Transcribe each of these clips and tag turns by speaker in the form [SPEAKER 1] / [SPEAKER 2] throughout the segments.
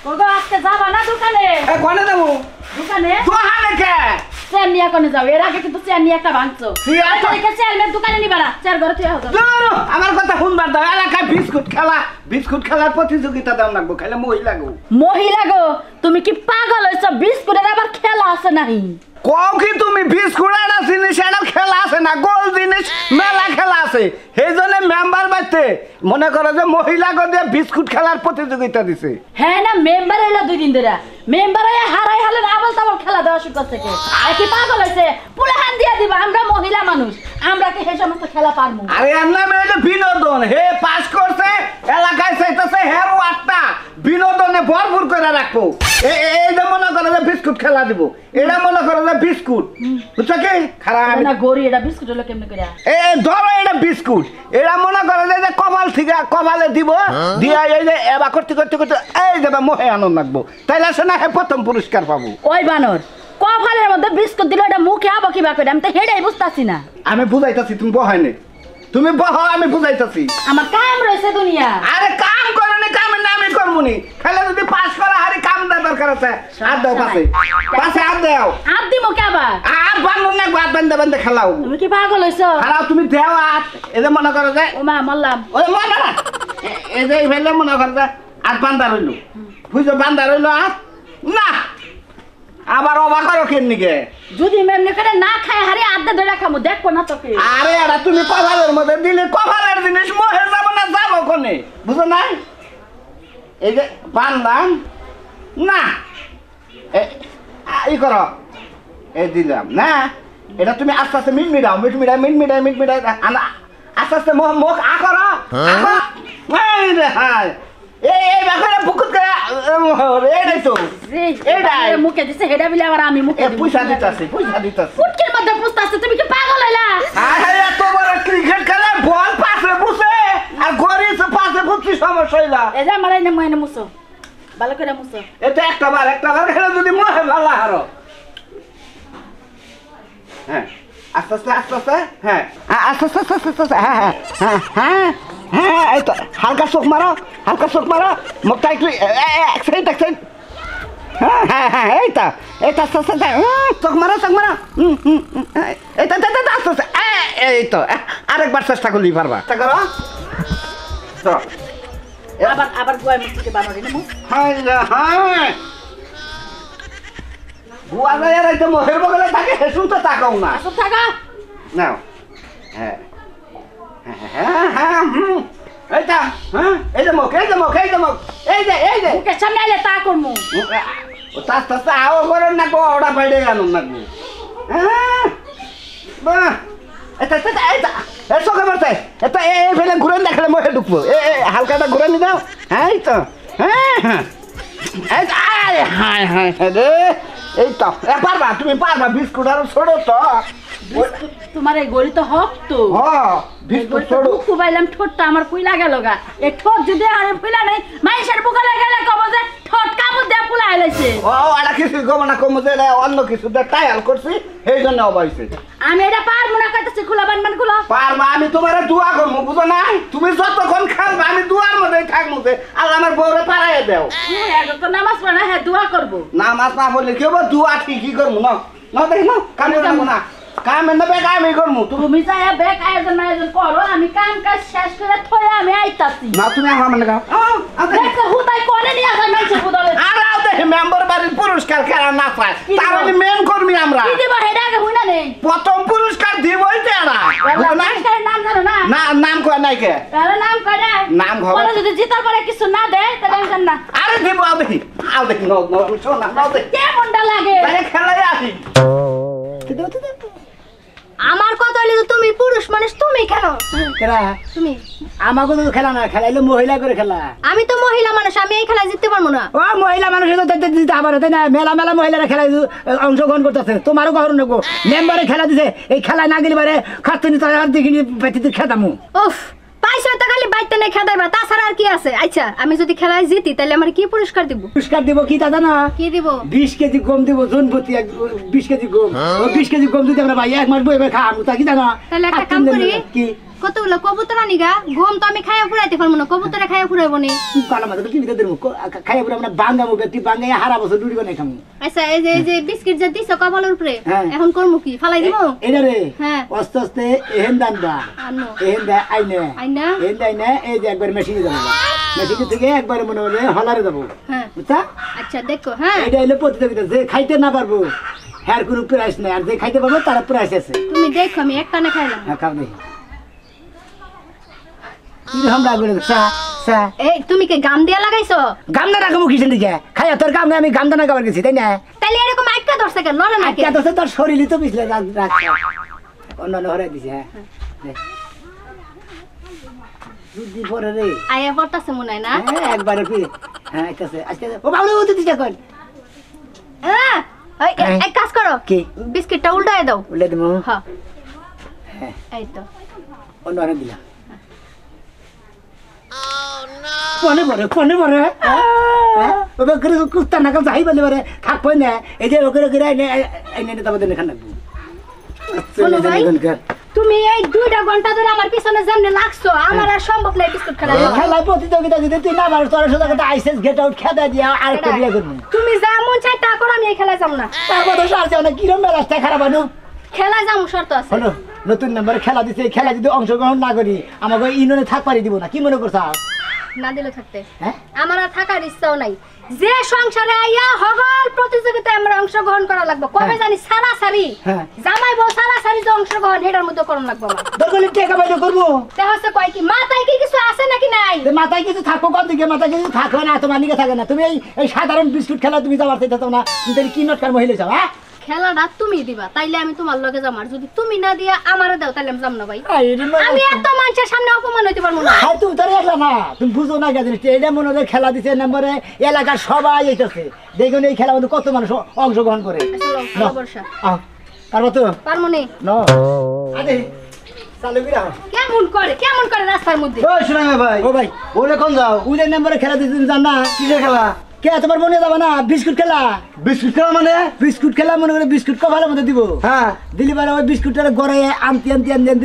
[SPEAKER 1] ওগো আজকে যাবা না দোকানে?
[SPEAKER 2] কোনে যাবো?
[SPEAKER 1] দোকানে?
[SPEAKER 2] দোকানে কে?
[SPEAKER 1] চেয়ার নিয়ে কোনে যাও? এর আগে কিন্তু চেয়ার নিয়ে একটা ভাঙছো। চেয়ারম্যান দোকানে নিবা না, চেয়ার ঘরে তুই হতো।
[SPEAKER 2] আমার কথা শুনবার দাও, এলাকায় বিস্কুট খেলার প্রতিযোগিতা দাও লাগবো, খেলে মহিলা গো।
[SPEAKER 1] মহিলা গো, তুমি কি পাগল হইছো? বিস্কুটের আবার খেলা আছে নাহি?
[SPEAKER 2] কও কি তুমি? বিস্কুট একটা জিনিস, একটা খেলা আছে না, গোল জিনিস মেলা খেলা আছে। সেই জন্য মেম্বার বাইতে মনে করো যে মহিলা গো দিয়ে বিস্কুট খেলার প্রতিযোগিতা দিছে।
[SPEAKER 1] হ্যাঁ না, মেম্বার এলো 2 দিন ধরে। মেম্বার হয়ে হারাই হালেন আবল তাবল খেলা দেওয়া শুরু করছে। কি পাগল হয়েছে? পুলাহান দিয়া দিবা, আমরা মহিলা মানুষ, আমরা কি সেই সমস্ত খেলা পারবো?
[SPEAKER 2] আরে আল্লাহ মেয়েটা বিনোদন, হে পাস করছে, এলাকায় চাইতেছে হের ওয়াটটা বিনোদনে ভরপুর করে রাখবো। এই যে মনে করো যে বিস্কুট খেলা দিব, এটা মনে করো যে বিস্কুট, বুঝছো কি? খারাপ
[SPEAKER 1] না গরি, এটা বিস্কুট হলো কেমনে করে?
[SPEAKER 2] ধরো এটা বিস্কুট, এটা মনে করো যে কপাল থেকে কপালে দিব, দিয়া এই যে এবার করতে করতে করতে এই যাবে মোহে আনন্দ লাগবো, তাইলে সে না প্রথম পুরস্কার পাবো।
[SPEAKER 1] ওই বানর, কপালের মধ্যে বিস্কুট দিল, এটা মুখে আবো কিবা করে? আমি তো হেডাই বুঝতাছি না।
[SPEAKER 2] আমি বুঝাইতাছি, তুমি বহাইনি, তুমি বহ, আমি বুঝাইতাছি।
[SPEAKER 1] আমার কাম রয়েছে দুনিয়া।
[SPEAKER 2] আরে কাম করো নি, কামের না আমি করবো নি, খেলে যদি পাস করা হারি কাম দেওয়ার দরকার আছে। আর দাও পাশে, পাশে আর দাও।
[SPEAKER 1] আর দিব কে আবার?
[SPEAKER 2] আর বান্ধব না, বাদ বান্ধে বান্ধে খেলাও।
[SPEAKER 1] তুমি কি পাগল হইছো?
[SPEAKER 2] খারাও তুমি দেও আর এদের মনে করো যে
[SPEAKER 1] ও মা মরলাম।
[SPEAKER 2] ওই মনে না এই যে ফেলে মনে করো যে আর বান্ধা রইল, বুঝছো? বান্ধা রইল আর না, আবার অবাক করো কেন নিকে?
[SPEAKER 1] যদি মেমনি করে না খায় হারি আড্ডা ধরে খামু, দেখবো না তোকে।
[SPEAKER 2] আরে এরা তুমি কপালের মধ্যে দিলে, কপালের জিনিস মোহে যাবো না, যাবো কোনে, বুঝো নাই? এই যে বানলাম না, ই করো, এই দিলাম না, এটা তুমি আস্তে আস্তে মিটমিটাও, মিটমিটাই আস্তে আস্তে মুখ আ করো, এই রে হাই, এই ব্যাপারে বুকুত করে এইটাই তো, এইটাই
[SPEAKER 1] মুখে দিছে, হেডা বিলে আবার আমি মুখে দিব।
[SPEAKER 2] পয়সা দিতাছি।
[SPEAKER 1] ফুটকির মধ্যে পুছতাছে, তুমি কি পাগল হইলা?
[SPEAKER 2] আরে এত বড় ক্রিকেট খেলা, বল পাশে বসে আর গরিস পাশে বুঝছি সমস্যা হইলা।
[SPEAKER 1] এই যে আমার এনে মনে মুছো, ভালো করে মুছো।
[SPEAKER 2] এটা একটা বার খেলে যদি মহে ভালো হারো। হ্যাঁ আস্তে আস্তে, হ্যাঁ আস্তে আস্তে, হ্যাঁ এই তো হালকা চোখ মারো, মুখটা একটু এক সাইড, হ্যাঁ এইটা আস্তে আস্তে চোখ মারো, এইটা আস্তে আস্তে, এই তো আরেকবার চেষ্টা করলেই পারবা। চেষ্টা করো,
[SPEAKER 1] আবার গুয়ার মুখে বানরে নেমু।
[SPEAKER 2] হ্যাঁ বুয়া যায় আর এই তো মোহের বগলে থাকে, হেসুন তো তাকাও না।
[SPEAKER 1] আসো থাকা
[SPEAKER 2] নাও, হ্যাঁ এইটা, এই যে মুখ, এই যে
[SPEAKER 1] মুখের সামনে আইলে তা করমু।
[SPEAKER 2] আস্তে আও করেন না, ওটা বাইরে আনুন না। হ্যাঁ বাহ, এটা চোখে মারছে, এটা এই ফেলে ঘুরে দেখালে মুখে ঢুকবো, হালকাটা ঘুরে নি দাও। হ্যাঁ এই তো, হ্যাঁ রে, এই তো পারবা, তুমি পারবা। বিস্কুট আর ছোড়ো তো,
[SPEAKER 1] তোমার এই গড়ি তো হক তো।
[SPEAKER 2] বিস্কুট ছোড়ো
[SPEAKER 1] কুবাইলাম, ঠোঁটটা আমার পুইলা গেল গা। এই ঠোঁট যদি আর পুইলা নাই, মাইশের বুকালে গেলে কব যে ঠোঁট কামড় দিয়ে পুলা আইলাইছে।
[SPEAKER 2] এটা কিছু কমে না, কমে যে অন্য কিছু ট্রায়াল করছি, এই জন্য অবাইছে।
[SPEAKER 1] আমি এটা পারবো না, কইতেছি খোলা বানবান খোলা।
[SPEAKER 2] পারবা, আমি তোমারে দোয়া করবো, বুঝো না? তুমি যতক্ষণ খেলবা আমি দুয়ার মধ্যে থাকবো, আর আমার বউরে পাড়াইয়া দেও।
[SPEAKER 1] তো নামাজ পড়ে না, হ্যাঁ দোয়া করবো।
[SPEAKER 2] নামাজ না পড়লে কেউ দোয়া ঠিকই করবো না, দেখি না কাম করবো না, কাম এনে বেক আমি করবো।
[SPEAKER 1] তুমি যাই বেক আয়োজন করো, আমি কাম কাজ শেষ করে থয়ে আমি আইতাছি।
[SPEAKER 2] না তুমি আমার মানে গাও,
[SPEAKER 1] হুদাই করে নিয়ে আসা মাইছে বুদলে।
[SPEAKER 2] আর আও দেখি মেম্বার বাড়ির পুরস্কার কেরা না পায়, তার মানে মেন কর্মী আমরা।
[SPEAKER 1] কি দিব হেডা আগে হুইনা নেই?
[SPEAKER 2] প্রথম পুরস্কার দিবই তো এরা।
[SPEAKER 1] নাম জানো না?
[SPEAKER 2] না নাম কয় নাই কে?
[SPEAKER 1] তাহলে নাম কয় না?
[SPEAKER 2] নাম ঘর
[SPEAKER 1] পরে যদি জিতার পরে কিছু না দেয় তাহলে আমি জান না।
[SPEAKER 2] আরে দেব, আও দেখি শোনা, নাও দেখি
[SPEAKER 1] কেমনটা লাগে।
[SPEAKER 2] তাহলে খেলাই আসি।
[SPEAKER 1] আমার কথা হইলে তুমি পুরুষ মানুষ, তুমি খেলো।
[SPEAKER 2] কেরা?
[SPEAKER 1] তুমি।
[SPEAKER 2] আমাকে তো খেলা না, খেলাইলে মহিলা করে খেলা।
[SPEAKER 1] আমি তো মহিলা মানুষ, আমি এই খেলায় জিততে পারবো না।
[SPEAKER 2] ও মহিলা মানুষ দিতে আবার হতে না, মেলা মহিলারা খেলায় অংশগ্রহণ করতেছে, তোমারও গহর নেব। মেম্বারে খেলা দিছে, এই খেলায় না গেলে পারে খাতুনি তার দেখিনি পেটিতে খেতামু।
[SPEAKER 1] উফ, পাইছো তো খালি বাইতে নেই খেদাইবা, তাছাড়া আর কি আছে? আচ্ছা আমি যদি খেলায় জিতি তাহলে আমার কি পুরস্কার দিব?
[SPEAKER 2] পুরস্কার দিব কি দাদা না?
[SPEAKER 1] কি দিব?
[SPEAKER 2] 20 কেজি গম দিব, জনপতি 20 কেজি গম। 20 কেজি গম যদি আমরা ভাই এক মাস বইবে খাবো, তা কি জানো?
[SPEAKER 1] তাহলে একটা কাম করি,
[SPEAKER 2] কি
[SPEAKER 3] কতগুলো কবুতর আনি গা গম তো আমি খাইয়া ফুরাইতে পারবো না কবুতরে খাইয়া ফুরাইবো নি
[SPEAKER 2] কালা মাথা কি দিতে দেবো খাইয়া পুরো আমরা বাঙ্গা মুখে তুই বাঙ্গাই হারা বছর ডুরি বানাই খামু
[SPEAKER 3] আচ্ছা এই যে বিস্কিট যে দিছো কপালের উপরে
[SPEAKER 2] হ্যাঁ।
[SPEAKER 3] এখন করমু কি ফালাই দিব
[SPEAKER 2] এটা রে
[SPEAKER 3] হ্যাঁ
[SPEAKER 2] আস্তে আস্তে এহেন দান দা
[SPEAKER 3] আনো
[SPEAKER 2] এহেন দা আইনে
[SPEAKER 3] আইনা
[SPEAKER 2] এহেন দা আইনে এই যে একবার মেশিনে যাবো মেশিনে থেকে একবার মনে হলে হলারে যাবো
[SPEAKER 3] হ্যাঁ
[SPEAKER 2] বুঝছা
[SPEAKER 3] আচ্ছা দেখো হ্যাঁ
[SPEAKER 2] এটা হলো প্রতিযোগিতা যে খাইতে না পারবো হ্যার কোনো প্রাইস নাই আর যে খাইতে পারবো তারা প্রাইস আছে
[SPEAKER 3] তুমি দেখো আমি এক কানে খাইলাম
[SPEAKER 2] হ্যাঁ খাও দেখি কিরকম লাগবে সা সা
[SPEAKER 3] এই তুমি কি গাম দিয়া লাগাইছো
[SPEAKER 2] গামদা রাখবো কিসের দিকে খাইয়া তোর গামে আমি গামদা না খাবার গেছি তাই না
[SPEAKER 3] তাইলে এরকম আটকা ধরছে কেন নলে নাকি
[SPEAKER 2] আজকে তো তোর শরীরই তো পিছলে রাখ অন্যান্য হরে দিছে হ্যাঁ দুধ পরে রে
[SPEAKER 3] আয়া পড়তাছে মনে হয় না
[SPEAKER 2] হ্যাঁ একবারে কি হ্যাঁ আজকে ও বাবু ও দিতে কর
[SPEAKER 3] হ্যাঁ এই
[SPEAKER 2] হ্যাঁ।
[SPEAKER 3] এক কাজ করো
[SPEAKER 2] কি
[SPEAKER 3] বিস্কিটটা উল্টায় দাও
[SPEAKER 2] উল্লে দেবো
[SPEAKER 3] হ্যাঁ
[SPEAKER 2] হ্যাঁ
[SPEAKER 3] এই তো
[SPEAKER 2] অন্য হরে দিলাম কোনে বরে ওবে করে কুত্তা না কাল যাই বলে বরে থাকবো না এই যে ওকে ওকে এনে তারপর দেন খান রাখবো
[SPEAKER 3] শোনো ভাই, তুমি এই 2টা ঘন্টা ধরে আমার পিছনে যেমনে লাগছো আমার আর সম্ভব নাই বিস্কুট খেলা
[SPEAKER 2] খেলা প্রতিযোগিতা যদি তুই না পারো তোর সাথে একটা আইসেস গেট আউট খেদা দিয়া আর একটা বিয়ে করবো
[SPEAKER 3] তুমি যা মন চাই তা করো আমি এই খেলায় যাম না
[SPEAKER 2] তারপর তো সার যাও না কিরম রাস্তায় খারাপ আনো
[SPEAKER 3] খেলায় যাম শর্ত আছে
[SPEAKER 2] হলো নতুন নাম্বার খেলা দিছে এই খেলা যদি অংশগ্রহণ না করি আমাকে ইউনিয়নে থাক পারি দিব না কি মনে করছ
[SPEAKER 3] না দিলে থাকতে
[SPEAKER 2] হ্যাঁ
[SPEAKER 3] আমার আর থাকার ইচ্ছাও নাই যে সংসারে আইয়া হগল প্রতিযোগিতায় আমরা অংশগ্রহণ করা লাগবে কবে
[SPEAKER 2] হ্যাঁ।
[SPEAKER 3] জানি সারাসারি
[SPEAKER 2] হ্যাঁ।
[SPEAKER 3] জামাই বউ সারাসারি যে অংশগ্রহণ এটার মধ্যে করণ লাগবে আমার
[SPEAKER 2] দরকারি টাকা বাইরে করবো
[SPEAKER 3] তা হচ্ছে কয় কি মাথায় কি কিছু আছে নাকি নাই
[SPEAKER 2] যে মাথায় কিছু থাকবো কোন দিকে মাথায় কিছু থাকবে না তোমার নিকে থাকে না তুমি এই সাধারণ বিস্কুট খেলা তুমি যাবার চাইতে না তুমি কি নটকার মহিলা যাও হ্যাঁ
[SPEAKER 3] খেলাটা তুমি দিবা তাইলে আমি তোমার লগে যাম আর যদি তুমি না দিয়া আমারে দাও তাইলে আমি যাম না ভাই আমি এত মানুষের সামনে অপমান হইতে পারবো না
[SPEAKER 2] হ্যাঁ তুমি তো রাখলা না তুমি বুঝো না গেছিস এটা মনে হয় খেলা দিছে নম্বরে এলাকার সবাই এইটাছে দেখুন এই খেলা মধ্যে কত মানুষ অংশগ্রহণ করে
[SPEAKER 3] চলো
[SPEAKER 2] না।
[SPEAKER 3] বর্ষা
[SPEAKER 2] পারবো তো
[SPEAKER 3] পারমো নি
[SPEAKER 2] না আরে চালু বিরা
[SPEAKER 3] কেমন করে রাস্তার মধ্যে
[SPEAKER 4] ওই শোনা ভাই
[SPEAKER 2] ও ভাই
[SPEAKER 4] ওরে কোন যাও
[SPEAKER 2] উদের নম্বরে খেলা দিতে জান না
[SPEAKER 4] কিসের খেলা
[SPEAKER 2] কে তোমার মনে যাবে না বিস্কুট খেলা
[SPEAKER 4] বিস্কুট খেলা মানে
[SPEAKER 2] বিস্কুট খেলা মনে করে বিস্কুট কপালের মধ্যে দিব
[SPEAKER 4] হ্যাঁ
[SPEAKER 2] দিলি পারে ওই বিস্কুটটা গড়ে আনতে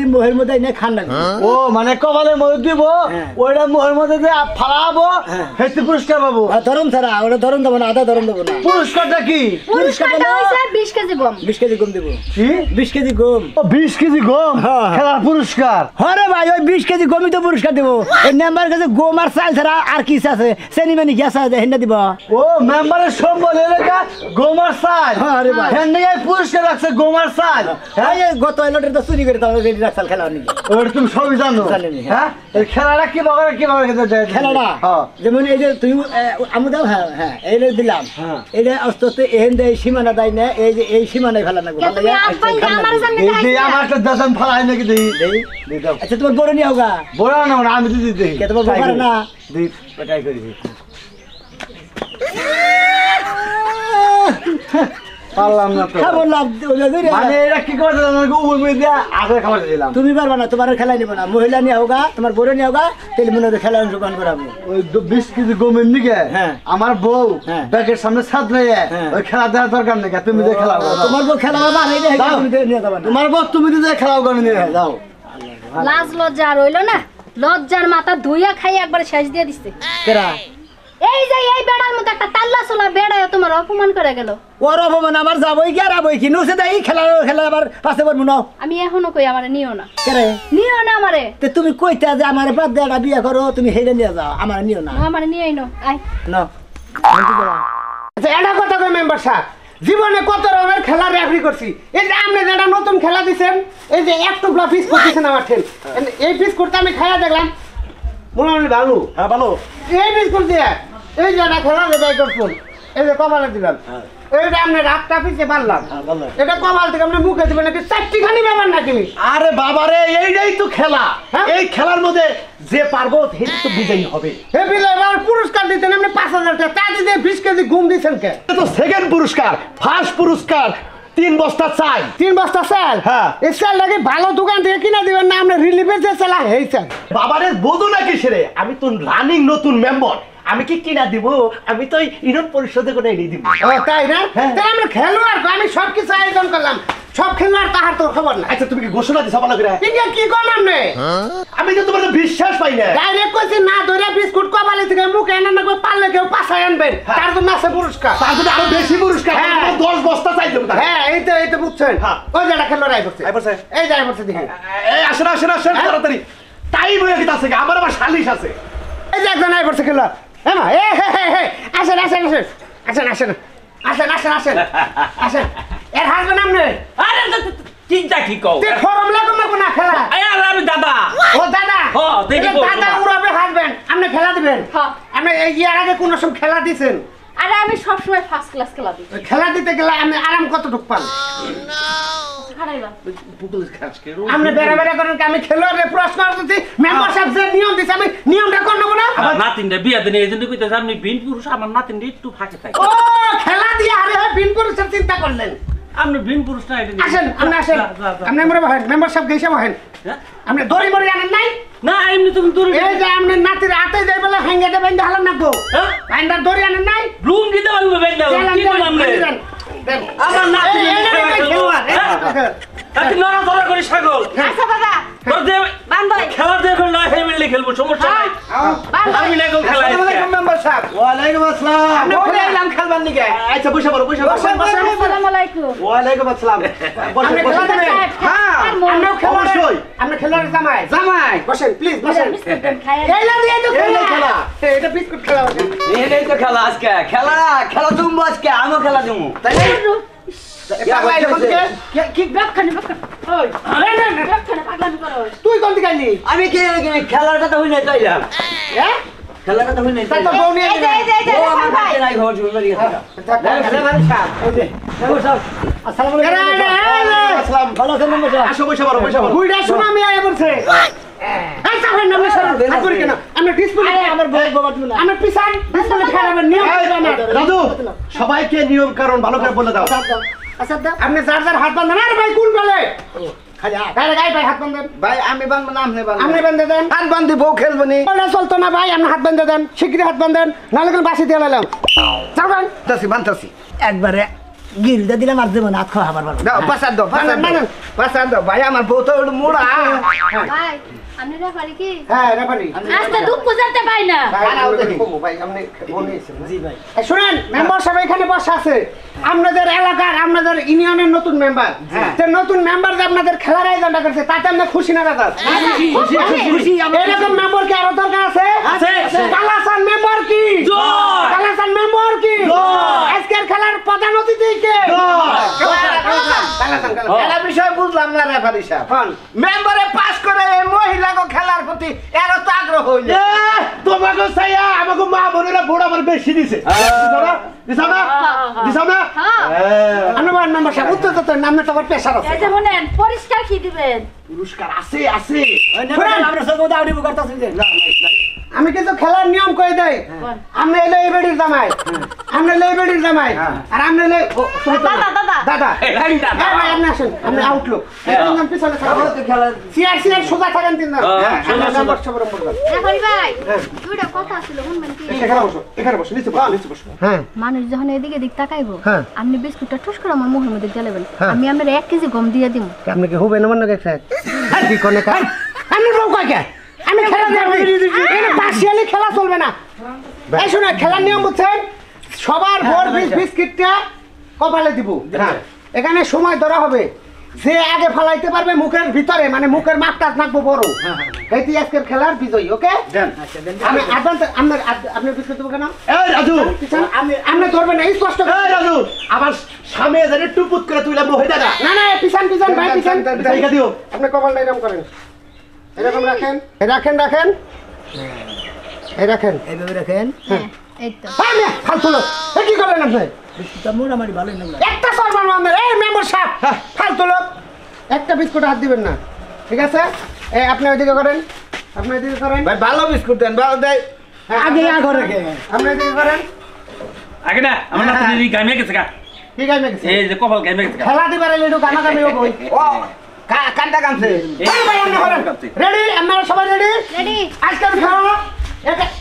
[SPEAKER 2] মোহের মধ্যে এনে খান লাগবে
[SPEAKER 4] ও মানে কপালের মধ্যে দিব
[SPEAKER 2] হ্যাঁ।
[SPEAKER 4] ওইটা মোহের মধ্যে দিয়ে ফালাবো
[SPEAKER 2] হ্যাঁ।
[SPEAKER 4] হেসে পুরস্কার পাবো
[SPEAKER 2] ধরুন ছাড়া ওটা ধরুন দেবো না আধা ধরুন দেবো না
[SPEAKER 4] পুরস্কারটা কি
[SPEAKER 3] পুরস্কারটা হইছে 20 কেজি গম
[SPEAKER 2] 20 কেজি গম দেবো
[SPEAKER 4] কি
[SPEAKER 2] 20 কেজি গম
[SPEAKER 4] ও 20 কেজি গম
[SPEAKER 2] হ্যাঁ।
[SPEAKER 4] খেলার পুরস্কার
[SPEAKER 2] হরে ভাই ওই 20 কেজি গমই তো পুরস্কার দেবো ওই মেম্বার কাছে গম আর চাল ছাড়া আর কি আছে সেনি মানে গ্যাস আছে হেন্না দিব
[SPEAKER 4] ও মেম্বারের সম্বল এলাকা গোমার সাল
[SPEAKER 2] হ্যাঁ, আরে ভাই।
[SPEAKER 4] হ্যাঁ নিয়ে পুরস্কার রাখছে গোমার সাল
[SPEAKER 2] হ্যাঁ এই গত এলটের তো চুরি করে তাহলে রেডি রাখছাল খেলা নাকি
[SPEAKER 4] ওটা তুমি সবই জানো
[SPEAKER 2] জানি,
[SPEAKER 4] হ্যাঁ এই খেলাটা কিভাবে খেতে যায়
[SPEAKER 2] খেলাটা
[SPEAKER 4] হ্যাঁ
[SPEAKER 2] যেমন এই যে তুই আমি দাও হ্যাঁ হ্যাঁ এই দিলাম
[SPEAKER 4] হ্যাঁ।
[SPEAKER 2] এই যে আস্তে আস্তে এহেন দেয় সীমানা দেয় না এই যে এই সীমানায় ফেলা না
[SPEAKER 3] কে তুমি আব্বাই আমার সামনে
[SPEAKER 4] এই যে
[SPEAKER 3] খাইছো
[SPEAKER 4] আমার একটা দশম ফালাই নাকি দেই দেই দাও
[SPEAKER 2] আচ্ছা তোমার বড় নিয়ে হোগা
[SPEAKER 4] বড় না মানে আমি দিদি দেই
[SPEAKER 2] কে তোমার বাবার না
[SPEAKER 4] দেই ট্রাই করি পারলাম না তো
[SPEAKER 2] খাবার লাভ
[SPEAKER 4] মানে এটা কি করে দিলাম আমাকে উপর মেয়ে দিয়ে আগে খাবার দিলাম
[SPEAKER 2] তুমি পারবা না তোমার খেলা নিব না মহিলা নিয়ে হোগা তোমার বড় নিয়ে হোগা তাহলে মনে হয় খেলা অংশগ্রহণ করাবো
[SPEAKER 4] ওই 20 কেজি গমের নিকে
[SPEAKER 2] হ্যাঁ।
[SPEAKER 4] আমার বউ
[SPEAKER 2] হ্যাঁ।
[SPEAKER 4] ব্যাগের সামনে ছাদ নিয়ে
[SPEAKER 2] হ্যাঁ।
[SPEAKER 4] ওই খেলা দেওয়ার দরকার নেই তুমি যে খেলা
[SPEAKER 2] তোমার বউ খেলা হবে আর এই যে
[SPEAKER 4] দাও।
[SPEAKER 2] তুমি নিয়ে যাবা না
[SPEAKER 4] তোমার বউ তুমি যে খেলা করে নিয়ে যাও
[SPEAKER 3] লাজ লজ্জা রইলো না লজ্জার মাথা ধুইয়া খাই একবার শেষ দিয়ে দিছে
[SPEAKER 2] কেরা
[SPEAKER 3] এই যে এই বেড়ার মধ্যে একটা তাল্লা চলা বেড়া তোমার অপমান করে গেল
[SPEAKER 2] ওর অপমান আমার যাবই কি আর আবই কি নুসে দেয় খেলা খেলা আবার পাশে পারবো না
[SPEAKER 3] আমি এখনো কই আমারে নিও না
[SPEAKER 2] কেরে
[SPEAKER 3] নিও না আমারে
[SPEAKER 2] তে তুমি কইতা যে আমার বাদ দিয়ে একটা বিয়ে করো তুমি হেরে নিয়ে যাও আমার নিও না
[SPEAKER 3] আমারে নিয়ে আইনো আই
[SPEAKER 2] না
[SPEAKER 5] আচ্ছা এটা কথা কই মেম্বার সাহেব জীবনে কত রকমের খেলা রেফারি করছি এই যে আপনি যেটা নতুন খেলা দিছেন এই যে এক টুকরা পিস করতেছেন আমার ঠেল এই পিস করতে আমি খাইয়া দেখলাম মনে হয় ভালো
[SPEAKER 4] হ্যাঁ ভালো
[SPEAKER 5] এই পিস করতে এই যে একটা খেলা যে বাই করছেন এই যে কপালে দিলাম এইটা আপনি রাতটা পিছে পারলাম
[SPEAKER 4] ভালো।
[SPEAKER 5] এটা কপাল থেকে আপনি মুখে দিবেন নাকি চারটিখানি ব্যাপার নাকি
[SPEAKER 4] আরে বাবারে এইটাই তো খেলা
[SPEAKER 5] হ্যাঁ?
[SPEAKER 4] এই খেলার মধ্যে যে পারবো সে তো বিজয়ী হবে
[SPEAKER 5] হে বিলে এবার পুরস্কার দিতেন আপনি 5,000 টাকা তা দিতে 20 কেজি ঘুম দিছেন কে
[SPEAKER 4] এটা তো সেকেন্ড পুরস্কার ফার্স্ট পুরস্কার 3 বস্তা চাই
[SPEAKER 5] 3 বস্তা চাল
[SPEAKER 4] হ্যাঁ।
[SPEAKER 5] এই চালটাকে ভালো দোকান থেকে কিনা দিবেন না আপনি রিলিফের যে চালা এই চাল
[SPEAKER 4] বাবারে বোধ নাকি সেরে আমি তো রানিং নতুন মেম্বার আমি কি কিনা দিব আমি তো ইউনিয়ন পরিষদে করে এনে দিব
[SPEAKER 5] ও তাই না
[SPEAKER 4] হ্যাঁ।
[SPEAKER 5] তাহলে আমরা খেলোয়াড় আমি সব কিছু আয়োজন করলাম সব খেলোয়াড় তাহার তোর খবর নাই
[SPEAKER 4] আচ্ছা তুমি কি ঘোষণা দিছ ভালো করে
[SPEAKER 5] ইঙ্গা কি কোন নামনে
[SPEAKER 4] আমি তো তোমার বিশ্বাস পাই না
[SPEAKER 5] ডাইরেক্ট কইছি না ধরে বিস্কুট কপালে থেকে মুখে এনে না কই পারলে কেউ পাছায় আনবেন তার জন্য আছে পুরস্কার
[SPEAKER 4] তার জন্য আরো বেশি পুরস্কার
[SPEAKER 5] হ্যাঁ।
[SPEAKER 4] 10 বস্তা চাই দেব
[SPEAKER 5] হ্যাঁ এই তো বুঝছেন
[SPEAKER 4] হ্যাঁ।
[SPEAKER 5] ওই যেটা খেলোয়াড় আই পড়ছে
[SPEAKER 4] আইবছে
[SPEAKER 5] এই যাই পড়ছে দেখেন
[SPEAKER 4] এই আসেন
[SPEAKER 5] হ্যাঁ।
[SPEAKER 4] তাড়াতাড়ি টাইম হয়ে গেছে আমার আবার সালিশ আছে
[SPEAKER 5] এই যে একজন আই পড়ছে খেলোয়াড় হ্যাঁ মা এ হে আসেন আসেন আসেন আসেন আসেন আসেন আসেন আসেন আসেন এর হাসবেন আপনি
[SPEAKER 6] আরে চিন্তা কি কও
[SPEAKER 5] তে ফরম লাগো না কোনা খেলা
[SPEAKER 6] আরে আমি দাদা
[SPEAKER 5] ও দাদা
[SPEAKER 6] ও, দেখি
[SPEAKER 5] এই
[SPEAKER 6] বলবো
[SPEAKER 5] দাদা
[SPEAKER 6] না।
[SPEAKER 5] উড়াবে হাসবেন আপনি খেলা দিবেন
[SPEAKER 1] হ্যাঁ।
[SPEAKER 5] আপনি এই ইয়ার আগে কোন সব খেলা দিছেন
[SPEAKER 1] আরে আমি সবসময় ফার্স্ট ক্লাস খেলা দিই
[SPEAKER 5] খেলা দিতে গেলে আমি আরাম কতটুক পান
[SPEAKER 1] খারাইবা
[SPEAKER 5] আপনি বেড়া বেড়া করেন কি আমি খেলোয়াড়ের প্রশ্ন করতেছি মেম্বার সাহেব যে নিয়ম দিছে আমি নিয়মটা করব না
[SPEAKER 6] আমার নাতিনটা বিয়া দিনে এই জন্য কইতেছে আপনি বিন পুরুষ আমার নাতিনটা একটু ফাঁকে থাকে
[SPEAKER 5] ও খেলা দিয়ে আরে বিন পুরুষের চিন্তা করলেন
[SPEAKER 6] আপনি বিন পুরুষ না এটা
[SPEAKER 5] আসেন আপনি আসেন আপনি আমরা বহেন মেম্বার সাহেব গেছে বহেন আপনি দড়ি মরি আনেন নাই
[SPEAKER 6] না এমনি তুমি দূরে
[SPEAKER 5] এই যে আপনি নাতির হাতে যাই বলে হ্যাঙ্গাতে বাইন্দা হালান না গো
[SPEAKER 6] হ্যাঁ?
[SPEAKER 5] বাইন্দার দড়ি আনেন নাই
[SPEAKER 6] রুম দিতে পারবে বেদ কি করলাম রে আমার নাতিন আপনি নড়া ধরা করে ছাগল
[SPEAKER 1] আচ্ছা দাদা
[SPEAKER 6] তোর যে
[SPEAKER 1] বান্ধব
[SPEAKER 6] খেলা দেখো না হেমিলে খেলবো সমস্যা নাই আমি না কেউ খেলা
[SPEAKER 5] মেম্বার সাহেব
[SPEAKER 2] ওয়ালাইকুম আসসালাম
[SPEAKER 5] আপনি বলে এলাম খেলবার নিকে
[SPEAKER 4] আচ্ছা বসে পড়ো
[SPEAKER 1] আসসালামু আলাইকুম
[SPEAKER 2] ওয়ালাইকুম আসসালাম
[SPEAKER 5] আপনি খেলা দিবেন হ্যাঁ আপনিও খেলা
[SPEAKER 4] অবশ্যই।
[SPEAKER 5] আপনি খেলার জামাই
[SPEAKER 2] জামাই
[SPEAKER 5] বসেন প্লিজ বসেন
[SPEAKER 1] খায়
[SPEAKER 5] খেলা দিয়ে তো
[SPEAKER 2] খেলা।
[SPEAKER 5] খেলা এটা বিস্কুট খেলা হবে
[SPEAKER 2] এই তো খেলা আজকে খেলা খেলা জমবো আজকে আমিও খেলা জমবো তাই না
[SPEAKER 5] পাগলা এরকম থেকে
[SPEAKER 1] কি বাপখানে বাপখানে ওই আরে না বাপখানে পাগলামি করো
[SPEAKER 5] তুই কোন দিকে আইলি
[SPEAKER 2] আমি কি খেলার কথা হই নাই তাইলাম
[SPEAKER 5] হ্যাঁ
[SPEAKER 2] খেলার কথা হই নাই
[SPEAKER 5] তাই তো বউ নিয়ে
[SPEAKER 1] এই যে এই যে এই যে
[SPEAKER 2] ও আমার কাছে নাই ঘর জুড়ে বাড়ি গেছে আসসালামু
[SPEAKER 4] আসসালাম
[SPEAKER 2] ভালো আছেন মেম্বার সাহেব
[SPEAKER 4] আসো বসে পড়ো
[SPEAKER 5] বুইড়া শোনা আমি আয়া বলছে এই সাহেব নাম সরল হাত করে কেন আমরা ডিসপ্লে
[SPEAKER 2] আমার বউ বাবা দিলা
[SPEAKER 5] আমরা পিছান ডিসপ্লে খেলাবেন নিয়ম জানা
[SPEAKER 4] দাদু সবাইকে নিয়ম কারণ ভালো করে বলে দাও
[SPEAKER 5] আচ্ছা দা আপনি যার যার হাত বাঁধেন আরে ভাই কোন বলে গায়ে গায়ে ভাই হাত বাঁধেন
[SPEAKER 2] ভাই আমি বানবো না আপনি বানবো
[SPEAKER 5] আপনি বেঁধে দেন
[SPEAKER 2] হাত বান্ধি বউ খেলবো নি
[SPEAKER 5] ওটা চলতো না ভাই আপনি হাত বেঁধে দেন শিগগিরই হাত বাঁধেন নাহলে কিন্তু বাসি দিয়ে লাইলাম যাবেন
[SPEAKER 2] বানতাছি
[SPEAKER 7] একবারে গিলদা দিলাম আর দেবো না আত খাওয়া আবার ভালো
[SPEAKER 2] দাও পাসাদ দাও পাসাদ দাও ভাই আমার বউ তো মোড়া
[SPEAKER 3] ভাই আপনি রেফারি কি
[SPEAKER 5] হ্যাঁ রেফারি
[SPEAKER 1] আজকে দুঃখ বুঝাতে পাই না
[SPEAKER 5] ভাই আপনি বলেছেন জি ভাই শুনেন মেম্বার সব এখানে বসে আছে আপনাদের এলাকার আপনাদের ইউনিয়নের নতুন মেম্বার যে নতুন মেম্বার যে আপনাদের খেলার আয়োজনটা করছে তাতে আমরা খুশি না দাদা
[SPEAKER 6] খুশি
[SPEAKER 5] এরকম মেম্বার কি আরো দরকার আছে
[SPEAKER 6] আছে।
[SPEAKER 5] কালাসান মেম্বার কি
[SPEAKER 6] জয়।
[SPEAKER 5] কালাসান মেম্বার কি আজকের খেলার প্রধান অতিথি কে কালাসান
[SPEAKER 2] খেলা বিষয় বুঝলাম না রেফারি সাহেব মেম্বারে পাস করে এই মহিলাকে খেলার প্রতি এর তো আগ্রহ হইল
[SPEAKER 4] তোমাকে চাইয়া আমাকে মা বোনেরা বড় আমার বেশি দিছে দিছাও না
[SPEAKER 5] আনুমান মেম্বার সাহেব উত্তর তো নামে তোমার পেশার আছে
[SPEAKER 1] এই যে শুনেন পরিষ্কার কি দিবেন
[SPEAKER 4] পুরস্কার আছে আছে
[SPEAKER 7] আমরা সব দাউড়ি করতেছি যে
[SPEAKER 5] আমি কিন্তু খেলার নিয়ম কই দেই আমরা এলে এই বেডির জামাই আমরা এলে এই বেডির জামাই আর আমরা এলে
[SPEAKER 1] দাদা দাদা
[SPEAKER 5] দাদা
[SPEAKER 6] এই দাদা।
[SPEAKER 5] ভাই আপনি আসেন আপনি আউটলুক তিনজন পিছনে থাকুন
[SPEAKER 2] খেলা
[SPEAKER 5] সিআর সোজা থাকেন তিনজন
[SPEAKER 6] সোজা, সোজা।
[SPEAKER 5] মেম্বার সবরম বলবেন
[SPEAKER 3] রেফারি ভাই দুইটা কথা ছিল শুনবেন কি
[SPEAKER 4] এখানে বসো নিচে বসো
[SPEAKER 5] হ্যাঁ
[SPEAKER 3] মানুষ যখন এদিকে দিক তাকাইবো আপনি বিস্কুটটা ঠুস করে আমার মুখের মধ্যে জ্বালাবেন আমি আপনার 1 কেজি গম দিয়ে দিব
[SPEAKER 5] আপনি কি হবে না মনে গেছে কি কোনে কাজ আমি বউ কই কে আমি খেলা দেখব এটা পার্সিয়ালি খেলা চলবে না এই শুনে খেলার নিয়ম বুঝছেন সবার ভোর বিস্কিটটা কপালে দিব এখানে সময় ধরা হবে যে আগে ফালাইতে পারবে মুখের ভিতরে মানে মুখের মাপটা নাকবো বড় এইটি আজকের খেলার বিজয়ী ওকে আমি অ্যাডভান্স আপনি বিস্কুট দেবো কেন
[SPEAKER 4] এই রাজু
[SPEAKER 5] আপনি ধরবেন এই স্পষ্ট
[SPEAKER 4] এই রাজু আমার স্বামী জানে টুপুত করে তুইলা মহিলা না
[SPEAKER 5] না না পিছন পিছন ভাই পিছন
[SPEAKER 4] জায়গা দিও
[SPEAKER 5] আপনি কপালটা এরকম করেন এরকম রাখেন রাখেন রাখেন এই রাখেন
[SPEAKER 7] এইভাবে রাখেন
[SPEAKER 3] এই তো
[SPEAKER 5] আমি ফালতু লোক এ কি করলেন আপনি
[SPEAKER 7] বিস্কুটটা মোটামুটি ভালোই লাগলো
[SPEAKER 5] একটা সরবার আমাদের এই মেম্বার সাহেব ফালতু লোক একটা বিস্কুট হাত দিবেন না ঠিক আছে এই আপনি ওইদিকে করেন আপনি ওইদিকে করেন
[SPEAKER 2] ভাই ভালো বিস্কুট দেন ভালো দেয়
[SPEAKER 7] আগে আগে রেখে
[SPEAKER 5] আপনি ওইদিকে করেন
[SPEAKER 6] আগে না আমার নাতিন গামিয়ে গেছে গা
[SPEAKER 5] ঠিক আছে গেছে
[SPEAKER 6] এই যে কপাল গামিয়ে গেছে গা
[SPEAKER 5] খেলা দিবার এলে একটু গামাগামি হবো
[SPEAKER 2] ও কান্দা কামছে
[SPEAKER 5] এই ভাই আপনি করেন রেডি আপনারা সবাই রেডি
[SPEAKER 3] রেডি
[SPEAKER 5] আজকের খেলা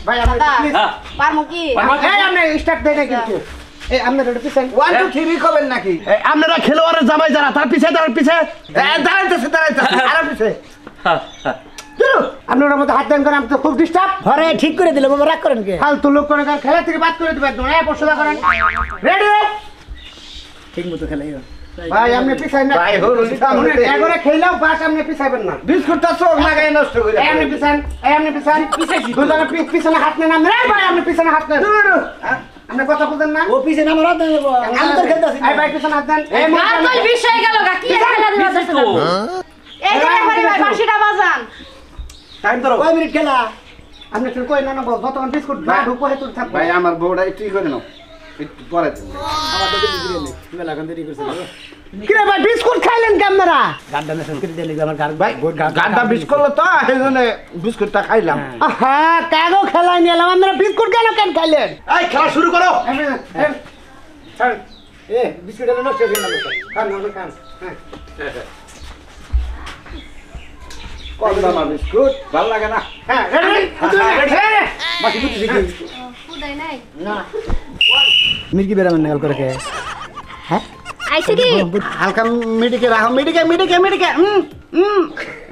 [SPEAKER 5] ভাই আপনি প্লিজ
[SPEAKER 6] হ্যাঁ
[SPEAKER 1] পারমু কি
[SPEAKER 5] এই আপনি স্টার্ট দেন কিন্তু এই আপনার ওটা পিছান
[SPEAKER 2] 1 2 3 কবেন নাকি
[SPEAKER 4] আপনারা খেলোয়াড়ের জামাই যারা তার পিছে
[SPEAKER 2] দাঁড়াইতেছে আর পিছে
[SPEAKER 5] আপনার মধ্যে হাত দেন করেন আমি তো খুব ডিস্টার্ব
[SPEAKER 7] ঘরে ঠিক করে দিল বাবা রাগ করেন কে
[SPEAKER 5] ফালতু লোক করে খেলা থেকে বাদ করে দিবেন না পড়াশোনা করেন রেডি
[SPEAKER 7] ঠিক মতো খেলাই
[SPEAKER 5] ভাই আপনি পিছাই না
[SPEAKER 2] ভাই, হলো
[SPEAKER 5] শুনুন, একবারে খেলাও বাস আপনি পিছাইবেন না
[SPEAKER 2] বিস্কুটটা চোখ লাগাই নষ্ট করে
[SPEAKER 5] এই আপনি পিছান দুজনে পিছনে হাত নেন আমরা ভাই আপনি পিছনে হাত নেন আপনি কথা বলেন না
[SPEAKER 7] ও পিছে নাম রাত দেব আমি তো খেলতাছি
[SPEAKER 5] এই ভাই পিছনে হাত দেন এই
[SPEAKER 1] আর তো বিষয় গেল গা কি খেলা দিবা দেখছ না এই যে রেফারি ভাই বাঁশিটা বাজান
[SPEAKER 4] টাইম ধরো
[SPEAKER 7] কয় মিনিট খেলা
[SPEAKER 5] আপনি শুন কই না না বল যতক্ষণ বিস্কুট না ঢুকো হে তুই থাকবে
[SPEAKER 2] ভাই আমার বউটা একটু করে নাও একটু পরে
[SPEAKER 7] আমার তো দিদি দিলে মেলা কান দেরি করছে
[SPEAKER 5] কি রে ভাই বিস্কুট খাইলেন ক্যামেরা
[SPEAKER 7] গান্ডা না সংস্কৃতি দিলে আমার গান
[SPEAKER 2] ভাই গানটা বিশ করলো তো সেজন্য বিস্কুটটা খাইলাম
[SPEAKER 5] হ্যাঁ কাগো খেলাই নিলাম আমরা বিস্কুট কেন কেন খাইলেন
[SPEAKER 4] এই খেলা শুরু করো
[SPEAKER 5] এ বিস্কুট নষ্ট হয়ে গেল খান খান হ্যাঁ
[SPEAKER 2] কম দামা বিস্কুট ভালো লাগে না
[SPEAKER 5] হ্যাঁ রেডি
[SPEAKER 2] বাকি বুঝি দেখি
[SPEAKER 3] ফুদাই নাই
[SPEAKER 7] মির্কি বেরামেন নাগাল করে কে
[SPEAKER 3] আইছে কি
[SPEAKER 2] হালকা মিডিকে রাখো মিডিকে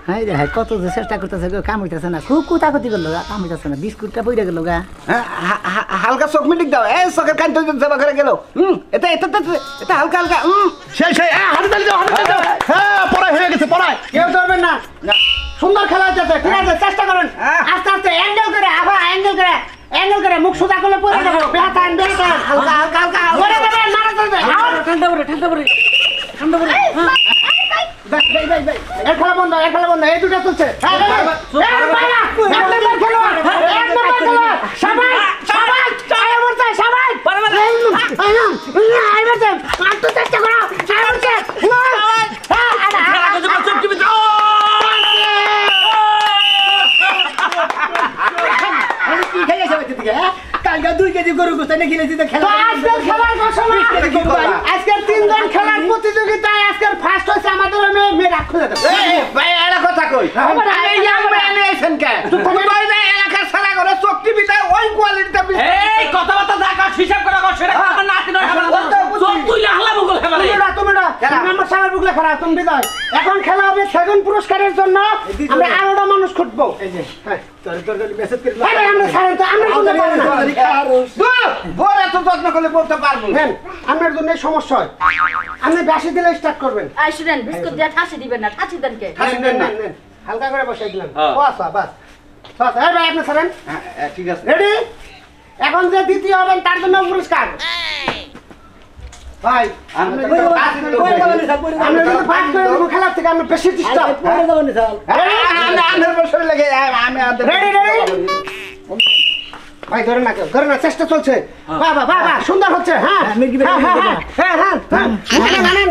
[SPEAKER 7] হাই রে হাই কত যে চেষ্টা করতেছে গো কাম হইতাছে না খুব কুতাকুতি করলো গা কাম হইতাছে না বিস্কুটটা পইরা গেল গা
[SPEAKER 2] হালকা চোখ মিডিক দাও এই চোখের কান তো জবা করে গেল এটা হালকা
[SPEAKER 4] সেই হাতে তালি দাও হ্যাঁ পড়াই হয়ে গেছে পড়াই
[SPEAKER 5] কেউ ধরবেন না সুন্দর খেলা হচ্ছে ঠিক আছে চেষ্টা করেন আস্তে আস্তে অ্যাঙ্গেল করে আবার অ্যাঙ্গেল করে মুখ সোজা করলে পড়ে যাবো বেহাতান হালকা পড়ে যাবে মারা যাবে
[SPEAKER 1] ঠান্ডা পড়ে
[SPEAKER 5] এর খেলা বন্ধ এই দুটো চলছে চেষ্টা করো
[SPEAKER 7] কি খাইয়া যাবে দিকে কালকা 2 কেজি গরু গোস্ত এনে কিনেছি তো খেলা
[SPEAKER 5] আজকের 3 জন খেলার প্রতিযোগিতায় আজকের ফার্স্ট হয়েছে আমাদের মেয়ে রাখ খুলে দেবে
[SPEAKER 2] ভাই এটা কথা কই এই আমরা এনেছেন কে তুমি ভাই এলাকার সারা করে চক্তি বিদায় ওই কোয়ালিটিতে
[SPEAKER 6] এই কথাবার্তা দেখা হিসাব করা কর সেটা আমার নাতি নয় সব তুই লাহলা মুগল খেলা
[SPEAKER 5] তুমি মেম্বার সাহেবের বুকলে খেলা তুমি বিদায় এখন খেলা হবে সেকেন্ড পুরস্কারের জন্য আমরা 8টা মানুষ খুঁজবো
[SPEAKER 7] এই যে হ্যাঁ তোর মেসেজ করে
[SPEAKER 5] আমরা ছাড়েন তো আমরা বলতে পারবো না
[SPEAKER 2] বড় এত যত্ন করলে বলতে পারবো
[SPEAKER 5] হ্যাঁ আপনার জন্য এই সমস্যা হয় আপনি বেশি দিলে স্টার্ট করবেন
[SPEAKER 1] আই শুনেন বিস্কুট দিয়া ঠাসি দিবেন না ঠাসি দেন কে
[SPEAKER 5] নেন। হালকা করে বসাই দিলাম বাস এই ভাই আপনি ছাড়েন
[SPEAKER 2] ঠিক আছে
[SPEAKER 5] রেডি এখন যে দ্বিতীয় হবেন তার জন্য পুরস্কার ভাই আপনি যদি ফার্স্ট করে দেবো খেলার থেকে আমরা বেশি ডিস্টার্ব
[SPEAKER 7] পরে যাবেন স্যার
[SPEAKER 2] আন্ধার বছর লাগে আমি
[SPEAKER 5] রেডি ভাই ধরে না চেষ্টা চলছে বাবা সুন্দর হচ্ছে হ্যাঁ
[SPEAKER 7] মির্কি বেরামেন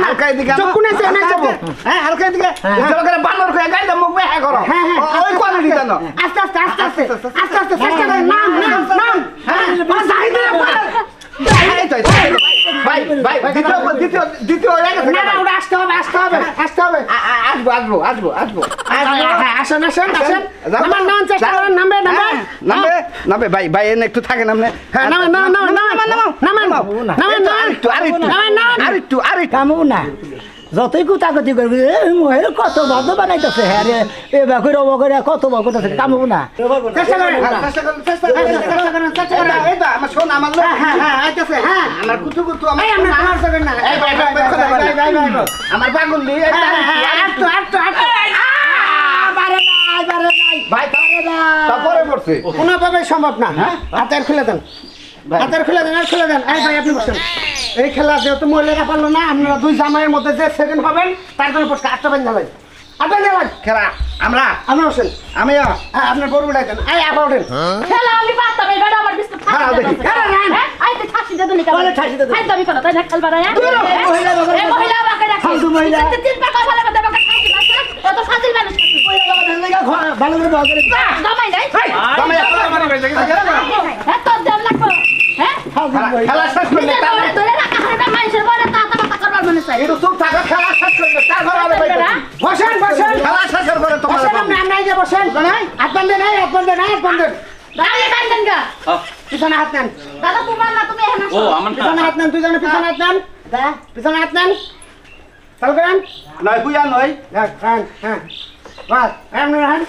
[SPEAKER 2] হালকা এদিকে
[SPEAKER 5] চক্ষু নেছে
[SPEAKER 2] হ্যাঁ হালকা এদিকে জবা করে বানর করে গাইদা মুখ বেহা করো ওই কোয়ালিটি জানো
[SPEAKER 5] আস্তে চেষ্টা করেন নাম হ্যাঁ
[SPEAKER 2] ভাই দ্বিতীয় হয়ে গেছে
[SPEAKER 5] না ওটা আসতে হবে
[SPEAKER 2] আসবো
[SPEAKER 5] আসেন আমার নাম চেষ্টা করেন
[SPEAKER 2] নামবে ভাই এনে একটু থাকে নামনে
[SPEAKER 5] হ্যাঁ
[SPEAKER 2] আরেকটু
[SPEAKER 7] কামু না যতই কুতাকুতি করবি মহের কত ভদ্র বানাইতেছে হ্যাঁ রে এ বাকুর অবকরে কত বকতেছে কামু না
[SPEAKER 5] চেষ্টা করেন
[SPEAKER 2] এই তো আমার শোন আমার লোক
[SPEAKER 5] হ্যাঁ
[SPEAKER 2] আমার কুতু
[SPEAKER 5] এই আমরা তোমার যাবেন না
[SPEAKER 2] আমার পাগল নেই ভাই তারপরে পড়ছে
[SPEAKER 5] কোনোভাবে সম্ভব না হাতের খুলে দেন এই ভাই আপনি বসেন এই খেলা যেহেতু মহিলারা পারলো না আপনারা 2 জামাইয়ের মধ্যে যে সেকেন্ড হবেন তার জন্য পুরস্কার 8টা বেন জ্বালাই
[SPEAKER 2] খেলা আমরা
[SPEAKER 5] বসেন
[SPEAKER 2] আমিও
[SPEAKER 5] হ্যাঁ আপনার বড় উঠাই দেন এই আবার ওঠেন
[SPEAKER 1] খেলা আমি পারতাম এই বেটা আমার বিস্কুট
[SPEAKER 2] হ্যাঁ, দেখি।
[SPEAKER 1] আই তো ঠাসি দে দুনি
[SPEAKER 7] বলে ঠাসি দে।
[SPEAKER 1] আই দামি কোন তাই ঢাকাল বাড়ায়া এই মহিলা আমাকে রাখে
[SPEAKER 7] ফালতু মহিলা।
[SPEAKER 1] তিন পা কথা বলে আমাকে ঠাসি মারছে কত ফাজিল মানুষ
[SPEAKER 7] ভালো করে বল করে
[SPEAKER 1] জামাই নাই হ্যাঁ তোর দেব লাগবে হ্যাঁ
[SPEAKER 2] খেলা শেষ করলে
[SPEAKER 1] ধরে ধরে রাখা হবে মানুষের বলে তাতা পাতা করবার মনে চাই
[SPEAKER 2] কিন্তু চুপ থাকা খেলা শেষ করলে তারপর আরে ভাই
[SPEAKER 5] বসেন
[SPEAKER 2] খেলা শেষের পরে তোমার
[SPEAKER 5] বসেন আমরা এই যে বসেন হাত বান্ধে নাই
[SPEAKER 1] দাঁড়িয়ে কান্দেন গা
[SPEAKER 5] পিছনে হাত নেন
[SPEAKER 3] দাদা তোমার না তুমি এখানে
[SPEAKER 6] ও
[SPEAKER 3] আসো
[SPEAKER 6] আমার
[SPEAKER 5] পিছনে হাত নেন দুইজনে পিছনে হাত নেন পিছনে হাত নেন চালু করেন
[SPEAKER 2] নয় বুঝা নয়
[SPEAKER 5] হ্যাঁ হ্যাঁ বাস এমনি রাখেন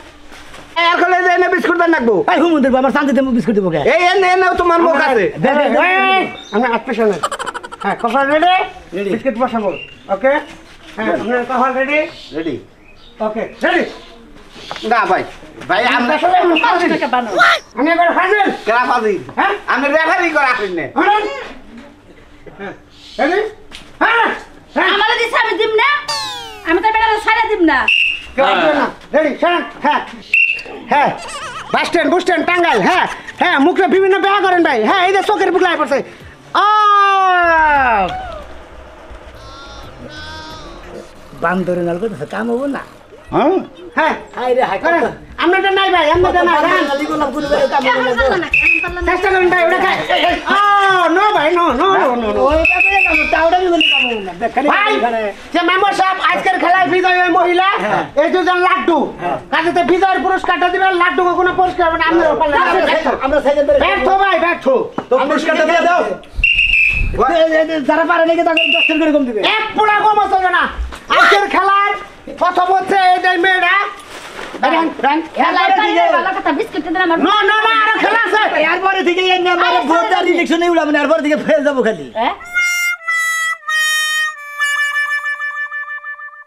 [SPEAKER 2] এখন এই যে এনে বিস্কুট দেন রাখবো
[SPEAKER 7] এই হুমুদের বাবার শান্তিতে বিস্কুট দিব কে
[SPEAKER 2] এই এনে এনেও তোমার মুখ আছে
[SPEAKER 5] আমরা হাত পিছনে হ্যাঁ কপাল রেডি বিস্কিট বসাবো ওকে হ্যাঁ আপনার কপাল রেডি
[SPEAKER 2] রেডি
[SPEAKER 5] ওকে রেডি
[SPEAKER 2] না ভাই ভাই আমরা
[SPEAKER 5] আসলে আমি ফাজিল আমি এবার ফাজিল
[SPEAKER 2] কেরা ফাজি
[SPEAKER 5] হ্যাঁ
[SPEAKER 2] আমি রেফারি করে আসেন না
[SPEAKER 5] হ্যাঁ রেডি হ্যাঁ হ্যাঁ
[SPEAKER 1] আমারে দিছে আমি দিম না আমি তো বেটা ছাড়া দিম না
[SPEAKER 5] রেডি শোনেন হ্যাঁ হ্যাঁ bus stand bus stand Tangail হ্যাঁ হ্যাঁ মুখে বিভিন্ন বেয়া করেন ভাই হ্যাঁ এই যে চোখের বুকলাই পড়ছে
[SPEAKER 7] বান্দরে নাল করতেছে কাম হবো না
[SPEAKER 2] হ্যাঁ
[SPEAKER 5] হ্যাঁ
[SPEAKER 7] হাই রে হাই
[SPEAKER 5] করেন আপনারটা নাই ভাই আপনারটা নাই হ্যাঁ
[SPEAKER 7] নালি গোলাম করে বেরে কাম
[SPEAKER 3] এখন
[SPEAKER 7] হবো
[SPEAKER 3] পারলা না এখন পারলা না
[SPEAKER 5] চেষ্টা করেন ভাই ওটা খাই নো ভাই নো নো নো
[SPEAKER 7] ওই কামে কাম তাওড়া বলে কাম হবো না দেখখানি
[SPEAKER 5] ভাই
[SPEAKER 7] এখানে
[SPEAKER 5] যে মেম্বার সাহেব আজকের খেলায় বিজয় ওই মহিলা এই দুজন লাড্ডু কাজেতে বিজয়ের পুরস্কারটা দিবেন লাড্ডু কোনো পুরস্কার হবে না আপনারা পারলেন
[SPEAKER 7] আমরা সেকেন্ড
[SPEAKER 5] ব্যর্থ ভাই ব্যর্থ
[SPEAKER 2] তো পুরস্কারটা দিয়ে দাও
[SPEAKER 7] যারা পারে নাকি তাকে 10 করে কম দিবে
[SPEAKER 5] এক পুরা কম চলবে না আজকের খেলার প্রথম হচ্ছে এই যে মেয়েরা
[SPEAKER 1] খেলায় পারি ভালো কথা বিস্কুট দিন আমার
[SPEAKER 5] নো নো না আরো খেলা আছে
[SPEAKER 7] এরপরে থেকে এই নাম্বারে ভোট দেওয়ার ইলেকশনে উড়াবেন এরপরে থেকে ফেল যাবো খালি
[SPEAKER 1] হ্যাঁ